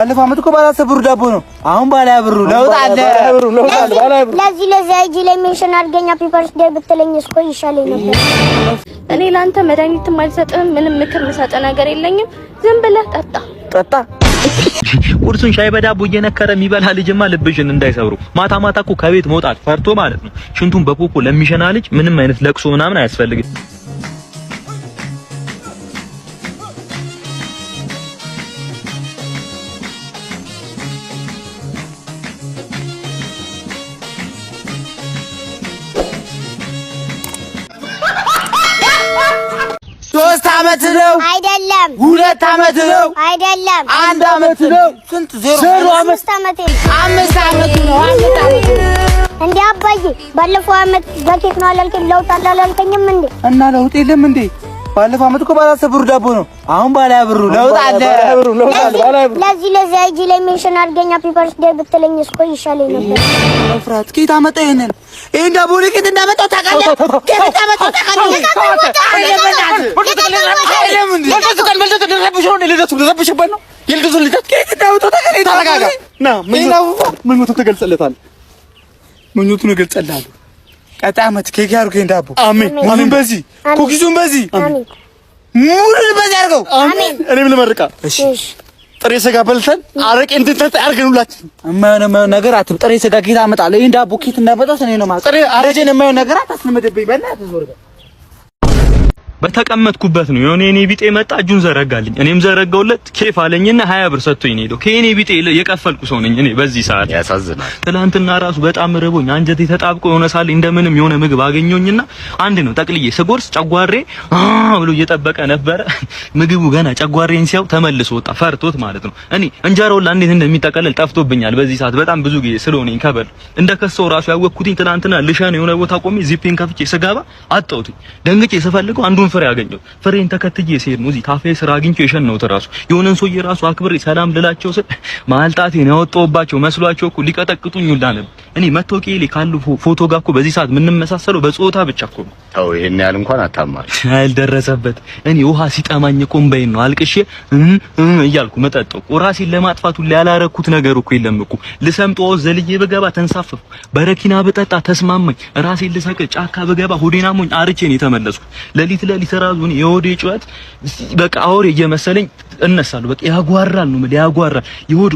ባለፈው አመት እኮ ባላሰብ ብሩ ዳቦ ነው። አሁን ባላ ብሩ ለውጥ አለ። ለዚህ እጂ ላይ ሜንሽን አድርገኛ ፒፐርስ ዴይ ብትለኝ እስኮ ይሻለኝ ነበር። እኔ ላንተ መድኃኒትም አልሰጥም፣ ምንም ምክር ልሰጥ ነገር የለኝም። ዝም ብለህ ጠጣ። ቁርሱን ሻይ በዳቦ እየነከረ የሚበላ ልጅማ ልብሽን እንዳይሰብሩ። ማታ ማታ እኮ ከቤት መውጣት ፈርቶ ማለት ነው። ሽንቱን በፖፖ ለሚሸና ልጅ ምንም አይነት ለቅሶ ምናምን አያስፈልግም። ሶስት አመት ነው አይደለም? 2 አመት ነው አይደለም? 1 አመት ነው። ስንት ዜሮ? 5 አመት ነው። 5 አመት ነው። 5 አመት ነው። እንዴ አባዬ ባለፈው አመት በኬክ ነው አላልከኝ? ለውጥ አላልከኝም እንዴ? እና ለውጥ የለም እንዴ? ባለፈው አመት እኮ ባላሰብ ብሩ ዳቦ ነው። አሁን ባላ ብሩ ለውጥ አለ። ለዚህ እጂ ላይ ሜንሽን አድርገኛ ፒፐርስ ዴይ ብትለኝ እስኮ ይሻለኝ ነበር። ፍራት ኬት አመጣ ይሄንን ዳቦ ልኬት እንዳመጣው ታውቃለህ? ኬት እንዳመጣው ታውቃለህ? ምኞቱን እገልጽልሃለሁ። ቀጣይ አመት ኬክ ያድርገኝ ዳቦ። አሜን። ሙሉን በዚህ ኩኪሱን በዚህ አሜን። ሙሉን በዚህ አድርገው አሜን። እኔም ልመርቃ። እሺ ጥሬ ስጋ በልተን አረቄ እንድንጠጣ ያድርገንላችሁ። የማይሆን ነገር አትብ። ጥሬ ስጋ ኬት አመጣለሁ? ይሄን ዳቦ ኬት እንዳመጣው እኔ ነው ማለት። ጥሬ አረጀን የማይሆን ነገር አታስለምድብኝ። በእናትህ ዞር በል። በተቀመጥኩበት ነው የሆነ የኔ ቢጤ መጣ፣ እጁን ዘረጋልኝ። እኔም ዘረጋውለት ኬፍ አለኝና 20 ብር ሰጥቶኝ ነው ሄዶ። ከኔ ቢጤ የቀፈልኩ ሰው ነኝ እኔ በዚህ ሰዓት። ያሳዝናል። ትላንትና ራሱ በጣም ረቦኝ አንጀቴ ተጣብቆ የሆነ ሳለ እንደምንም የሆነ ምግብ አገኘሁኝና አንድ ነው ጠቅልዬ ስጎርስ ጨጓሬ ብሎ እየጠበቀ ነበረ። ምግቡ ገና ጨጓሬን ሲያው ተመልሶ ወጣ፣ ፈርቶት ማለት ነው። እኔ እንጀራው እንዴት እንደሚጠቀለል ጠፍቶብኛል በዚህ ሰዓት በጣም ብዙ ጊዜ ስለሆነኝ ከበል እንደከሰው ራሱ ያወቅኩትኝ ትላንትና ልሸን የሆነ ቦታ ቆሜ ዚፔን ከፍቼ ስገባ አጣሁትኝ። ደንግጬ ስፈልገው አንዱን ፍሬ አገኘሁ። ፍሬን ተከትዬ ሲሄድ ነው እዚህ ካፌ ስራ አግኝቼው የሸነውት ራሱ የሆነን ሰውዬ ራሱ አክብሬ ሰላም ልላቸው ስል ማልጣቴን ያወጣሁባቸው መስሏቸው እኮ ሊቀጠቅጡኝ ሁላ ነበር። እኔ መታወቂያ ላይ ካሉ ፎቶ ጋር እኮ በዚህ ሰዓት የምንመሳሰለው በጾታ ብቻ እኮ ነው። ተው ይሄን ያህል እንኳን አታማር። አልደረሰበት። እኔ ውሃ ሲጠማኝ እኮ እምባዬን ነው አልቅሼ እያልኩ መጠጠው። ራሴን ለማጥፋት ሁሉ ያላረኩት ነገር እኮ የለም እኮ። ልሰምጦ ዘልዬ በገባ ተንሳፈፍኩ። በረኪና በጠጣ ተስማማኝ። ራሴን ልሰቅል ጫካ በገባ ሆዴና ሞኝ አርቼ ነው የተመለስኩት። ለሊት ራሱን የሆዴ ጩኸት በቃ አውሬ እየመሰለኝ እነሳለሁ። በቃ ያጓራል ነው ማለት ያጓራል። የሆድ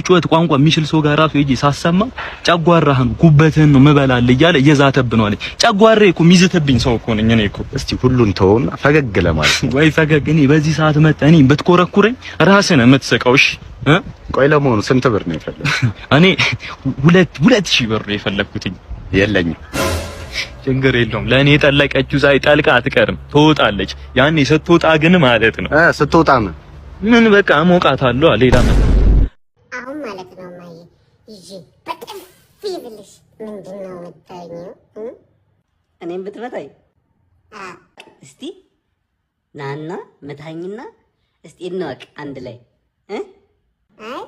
ጩኸት ቋንቋ የሚችል ሰው ጋር ራሱ እጄ ሳሰማ ጨጓራህን ጉበትህን ነው መበላል እያለ እየዛተብህ ነው አለኝ። ጨጓራዬ እኮ የሚዝትብኝ ሰው እኮ ነኝ እኔ እኮ። እስቲ ሁሉን ተውና ፈገግ ለማለት ወይ ፈገግ። እኔ በዚህ ሰዓት መጣ እኔ ብትኮረኩረኝ ራስህን የምትስቀው። እሺ ቆይ ለመሆኑ ስንት ብር ነው የፈለግኩት? እኔ 2000 ብር ነው የፈለግኩት። የለኝም። ችግር የለውም። ለኔ የጠለቀችው ሳይ ጠልቃ አትቀርም፣ ትወጣለች። ያኔ ስትወጣ ግን ማለት ነው ስትወጣ ምን በቃ ሞቃታለሁ። ሌላ ምን አሁን ማለት ነው ማይ ይጂ በጥፊ ብልሽ ምንድነው የምታየው? እኔም ብትመታኝ እስቲ ናና መታኝና እስቲ እንወቅ አንድ ላይ አይ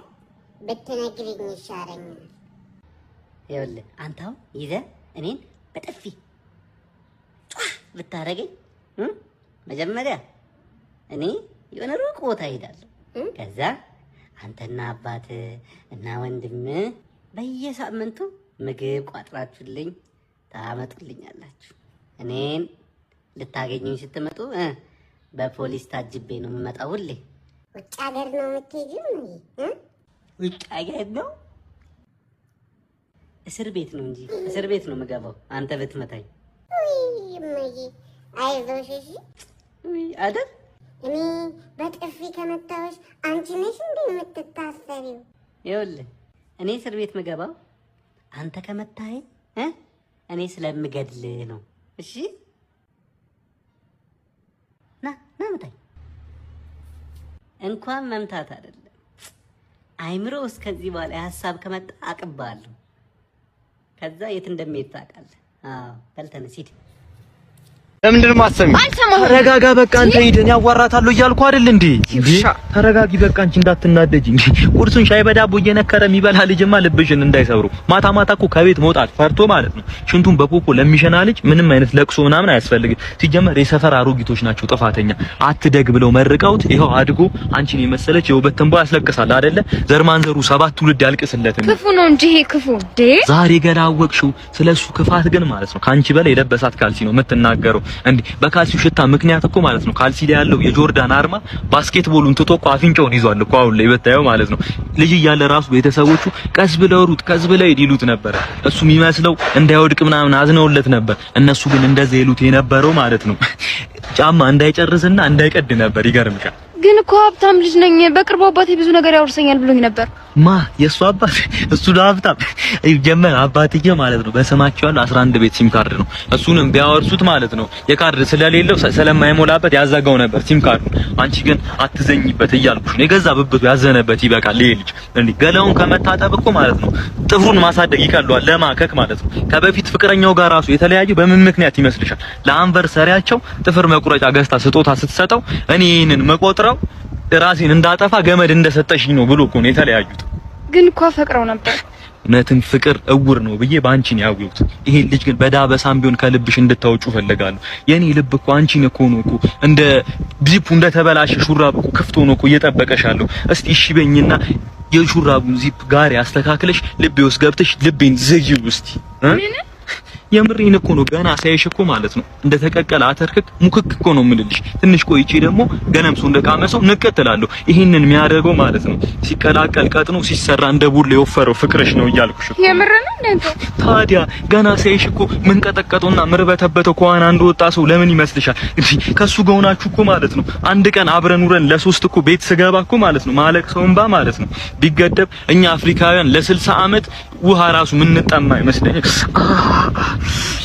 ብትነግሪኝ ይሻለኛል። ይኸውልህ አንተው ይዘህ እኔን በጥፊ ብታረገኝ መጀመሪያ እኔ የሆነ ሩቅ ቦታ ሄዳለሁ። ከዛ አንተና አባት እና ወንድም በየሳምንቱ ምግብ ቋጥራችሁልኝ ታመጡልኛላችሁ። እኔን ልታገኙኝ ስትመጡ በፖሊስ ታጅቤ ነው የምመጣው። ሁሌ ውጭ ሀገር ነው የምትሄጂው? ውጭ ሀገር ነው እስር ቤት ነው እንጂ እስር ቤት ነው የምገባው አንተ ብትመታኝ። እማዬ አይዞሽ እሺ። አይደል እኔ በጥፊ ከመታወሽ አንቺ ነሽ እንዴ የምትታሰሪው? ይኸውልህ እኔ እስር ቤት የምገባው አንተ ከመታኸኝ እኔ ስለምገድልህ ነው። እሺ ና መታኝ። እንኳን መምታት አይደለም አይምሮ እስከዚህ በኋላ ሀሳብ ከመጣ አቅባለሁ። ከዛ የት እንደሚሄድ ታውቃለህ? በል ተነስ ሂድ። ለምንድን ነው የማትሰሚው? ተረጋጋ በቃ አንተ ሂደን ያዋራታለሁ እያልኩ አይደል እንዴ? ተረጋጊ በቃ አንቺ እንዳትናደጂ እንዴ። ቁርሱን ሻይ በዳቦ እየነከረ የሚበላ ልጅማ ልብሽን እንዳይሰብሩ። ማታ ማታ እኮ ከቤት መውጣት ፈርቶ ማለት ነው ሽንቱን በፖፖ ለሚሸና ልጅ ምንም አይነት ለቅሶ ምናምን አያስፈልግም። ሲጀመር የሰፈር አሮጊቶች ናቸው ጥፋተኛ። አትደግ ብለው መርቀውት ይኸው አድጎ አንቺን የመሰለች የውበት ትንባ ያስለቅሳል አይደለ? ዘርማንዘሩ 7 ትውልድ ያልቅስለትም። ክፉ ነው እንጂ ይሄ ክፉ እንዴ። ዛሬ ገላወቅሽው ስለሱ ክፋት ግን ማለት ነው ካንቺ በላይ የለበሳት ካልሲ ነው የምትናገረው። እንዴ በካልሲው ሽታ ምክንያት እኮ ማለት ነው ካልሲ ላይ ያለው የጆርዳን አርማ ባስኬትቦሉን ትቶ እኮ አፍንጫውን ይዟል እኮ አሁን ላይ በታየው ማለት ነው። ልጅ እያለ ራሱ ቤተሰቦቹ ቀስ ብለው ሩጥ ቀስ ብለው ይሉት ነበር። እሱ የሚመስለው እንዳይወድቅ ምናምን አዝነውለት ነበር። እነሱ ግን እንደዛ ይሉት የነበረው ማለት ነው ጫማ እንዳይጨርስና እንዳይቀድ ነበር። ይገርምሻል። ግን እኮ ሀብታም ልጅ ነኝ። በቅርቡ አባቴ ብዙ ነገር ያወርሰኛል ብሎኝ ነበር። ማ የሱ አባት እሱ ሀብታም ጀመር አባትዬ ማለት ነው። በስማቸው ያለው 11 ቤት ሲም ካርድ ነው። እሱንም ቢያወርሱት ማለት ነው የካርድ ስለሌለው ስለማይሞላበት ያዘጋው ነበር ሲም ካርድ። አንቺ ግን አትዘኝበት እያልኩሽ ነው። የገዛ ብብቱ ያዘነበት ይበቃል። ይሄ ልጅ እንዴ ገላውን ከመታጠብ እኮ ማለት ነው ጥፍሩን ማሳደግ ይቀለዋል ለማከክ ማለት ነው። ከበፊት ፍቅረኛው ጋር ራሱ የተለያየው በምን ምክንያት ይመስልሻል? ለአንቨርሰሪያቸው ጥፍር መቁረጫ ገዝታ ስጦታ ስትሰጠው እኔ ይሄንን መቆጥረው ራሴን እንዳጠፋ ገመድ እንደሰጠሽኝ ነው ብሎ እኮ ነው የተለያዩት። ግን እኮ አፈቅረው ነበር። እውነትም ፍቅር እውር ነው ብዬ ባንቺ ነው ያወቅሁት። ይሄ ልጅ ግን በዳበሳም ቢሆን ከልብሽ እንድታወጪው ፈልጋለሁ። የኔ ልብ እኮ አንቺን እኮ ነው እኮ እንደ ዚፑ እንደተበላሸ ሹራብ እኮ ክፍቶ ነው እኮ እየጠበቀሻለሁ። እስቲ እሺ በይኝና የሹራቡን ዚፕ ጋር ያስተካክለሽ ልቤ ውስጥ ገብተሽ ልቤን ዝጊው እስቲ። የምሬን እኮ ነው። ገና ሳይሽ እኮ ማለት ነው እንደተቀቀለ አተርክክ ሙክክ እኮ ነው የምልልሽ። ትንሽ ቆይቼ ደግሞ ገነምሱ እንደቃመሰው ንቀጥላለሁ። ይሄንን የሚያደርገው ማለት ነው ሲቀላቀል ቀጥኖ ሲሰራ እንደ ቡላ የወፈረው ፍቅርሽ ነው እያልኩሽ እኮ። የምሬን ነው እንዴ? ታዲያ ገና ሳይሽ እኮ ምን ቀጠቀጠውና ምርበተበተው ከዋና አንድ ወጣ ሰው ለምን ይመስልሻል? እንዴ ከሱ ጋር ሆናችሁ እኮ ማለት ነው አንድ ቀን አብረን ውረን ለሶስት እኮ ቤት ስገባ እኮ ማለት ነው ማለቅ ሰውንባ ማለት ነው ቢገደብ እኛ አፍሪካውያን ለ60 ዓመት ውሃ ራሱ ምን እንጠማ ይመስለኛል።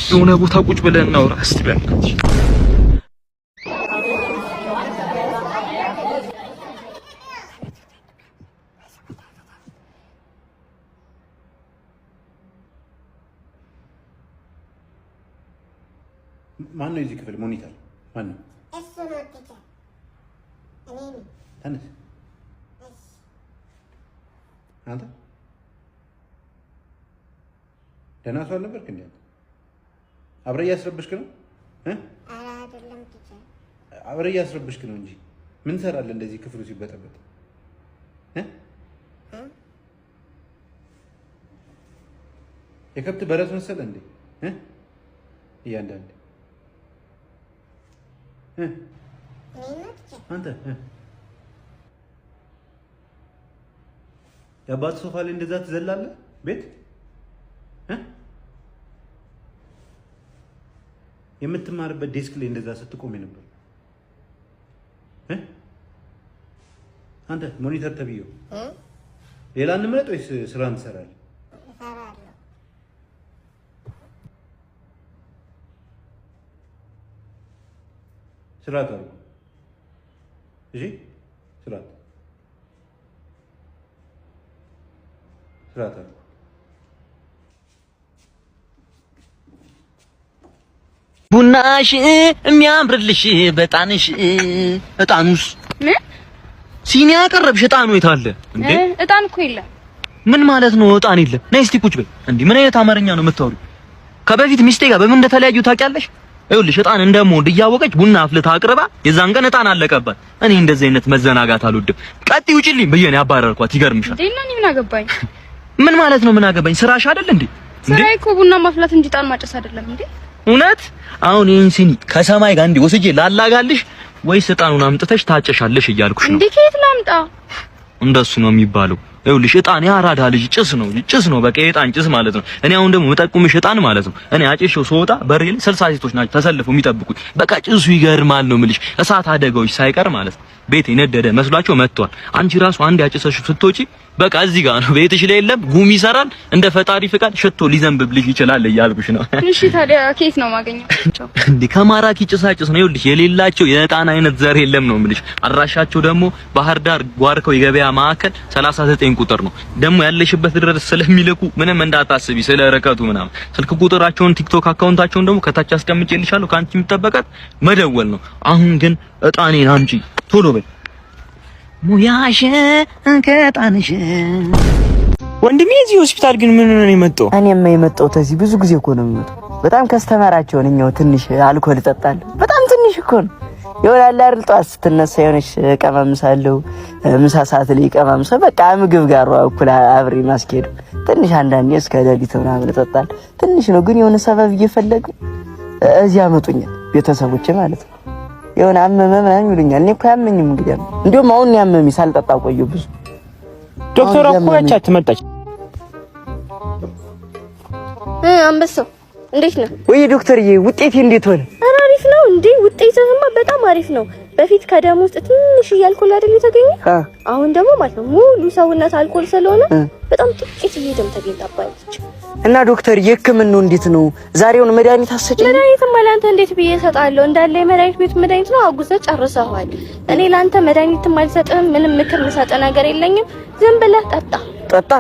የሆነ ቦታ ቁጭ ብለን እናውራ እስቲ በእናትሽ። ማን ነው እዚህ ክፍል ሞኒተር? ማን ነው? እሱ ነው ቲቸር። እኔ ነኝ። ተነስ። አንተ ደህና ሰው አልነበርክ እንዴ? አብረህ እያስረብሽክ ነው? ኧረ አይደለም ቲቸር። አብረህ እያስረብሽክ ነው እንጂ ምን ሰራለህ እንደዚህ ክፍሉ ሲበጠበጥ? የከብት በረት መሰለህ እንዴ? እያንዳንድ አንተ የአባት ሶፋ ላይ እንደዛ ትዘላለህ ቤት? የምትማርበት ዴስክ ላይ እንደዛ ስትቆም ነበር? አንተ ሞኒተር ተብዬው ሌላ እንምረጥ ወይስ ስራ እንሰራለን? እሰራለሁ። ስርዓት አድርጉ እሺ። ስርዓት አድርጉ። ቡናሽ የሚያምርልሽ በጣንሽ እጣኑስ ሲኒ ያቀረብሽ እጣኑ የት አለ እንዴ? እጣን እኮ የለም። ምን ማለት ነው እጣን የለም? ነይ እስቲ ቁጭ በይ። እንዴ ምን አይነት አማርኛ ነው የምታወሪው? ከበፊት ሚስቴ ጋር በምን እንደተለያዩ ታውቂያለሽ? ይኸውልሽ እጣን እንደምወድ እያወቀች ቡና አፍልታ አቅርባ የዛን ቀን እጣን አለቀባት። እኔ እንደዚህ አይነት መዘናጋት አልወድም። ቀጥይ ውጪልኝ ብዬ ነው ያባረርኳት። ይገርምሻል። እንዴ እና እኔ ምን አገባኝ? ምን ማለት ነው ምን አገባኝ? ስራሽ አይደል እንዴ? ስራዬ እኮ ቡና ማፍላት እንጂ እጣን ማጨስ አይደለም እንዴ? እውነት? አሁን ይሄን ሲኒ ከሰማይ ጋር እንዴ ወስጄ ላላጋልሽ ወይስ እጣኑን አምጥተሽ ታጨሻለሽ እያልኩሽ ነው። እንዴ ከየት ላምጣ? እንደሱ ነው የሚባለው። ይኸውልሽ እጣን ያራዳ ልጅ ጭስ ነው በቃ የእጣን ጭስ ማለት ነው። እኔ አሁን ደግሞ መጠቁምሽ እጣን ማለት ነው። እኔ አጭሼው ስወጣ በሬ ላይ 60 ሴቶች ናቸው ተሰልፈው የሚጠብቁኝ። በቃ ጭሱ ይገርማል ነው የምልሽ። እሳት አደጋዎች ሳይቀር ማለት ነው። ቤት የነደደ መስሏቸው መጥቷል። አንቺ ራሱ አንድ ያጨሰሽ ስትወጪ በቃ እዚህ ጋር ነው ቤትሽ ላይ የለም ጉም ይሰራል። እንደ ፈጣሪ ፍቃድ ሽቶ ሊዘንብብልሽ ይችላል እያልኩሽ ነው። እሺ ታዲያ ከየት ነው ማገኘው? እንዴ ከማራኪ ጭሳጭስ ነው ይኸውልሽ፣ የሌላቸው የዕጣን አይነት ዘር የለም ነው የምልሽ። አድራሻቸው ደግሞ ባህር ዳር ጓርከው የገበያ ማዕከል 39 ቁጥር ነው። ደግሞ ያለሽበት ድረስ ስለሚልኩ ምንም እንዳታስቢ ስለ ርቀቱ ምናምን። ስልክ ቁጥራቸውን ቲክቶክ አካውንታቸውን ደግሞ ከታች አስቀምጬልሻለሁ። ካንቺ የሚጠበቃት መደወል ነው። አሁን ግን ዕጣኔን አምጪ ቶሎ በይ። ሙያሽ ከዕጣንሽ ወንድሜ እዚህ ሆስፒታል ግን ምን ነው የመጣው? እኔማ የመጣሁት እዚህ ብዙ ጊዜ እኮ ነው የምመጣው። በጣም ከስተመራቸው ነኝ። ትንሽ አልኮል እጠጣለሁ። በጣም ትንሽ እኮ ነው ይሆናል አይደል? ጠዋት ስትነሳ የሆነች ቀማምሳለሁ፣ ምሳ ሰዓት ላይ ቀማምሳ፣ በቃ ምግብ ጋር እኩል አብሬ ማስኬዱ ትንሽ አንዳንዴ እስከ ሌሊት ምናምን እጠጣለሁ። ትንሽ ነው ግን የሆነ ሰበብ እየፈለጉ እዚህ ያመጡኛል ቤተሰቦቼ ማለት ነው። የሆነ አመመ ምናምን ይሉኛል። እኔ እኮ ያመኝም እንግዲህ እንደውም አሁን ያመመኝ ሳልጠጣ ቆየሁ ብዙ። ዶክተር እኮ ያቻት መጣች። አንበሳው እንዴት ነው? ወይ ዶክተርዬ ውጤቴ እንዴት ሆነ? አሪፍ ነው እንዴ? ውጤትህማ በጣም አሪፍ ነው። በፊት ከደም ውስጥ ትንሽ አልኮል አይደል የተገኘ? አሁን ደግሞ ማለት ነው ሙሉ ሰውነት አልኮል ስለሆነ በጣም ጥቂት ደም ተገኝታባለች። እና ዶክተር የህክምናው እንዴት ነው? ዛሬውን መድኃኒት አሰጪኝ? መድኃኒትማ ለአንተ እንዴት ብዬ እሰጣለሁ? እንዳለ የመድኃኒት ቤት መድኃኒት ነው አጉዘህ ጨርሰዋል። እኔ ለአንተ መድኃኒትም አልሰጥህም፣ ምንም ምክር የምሰጥህ ነገር የለኝም። ዝም ብለህ ጠጣ።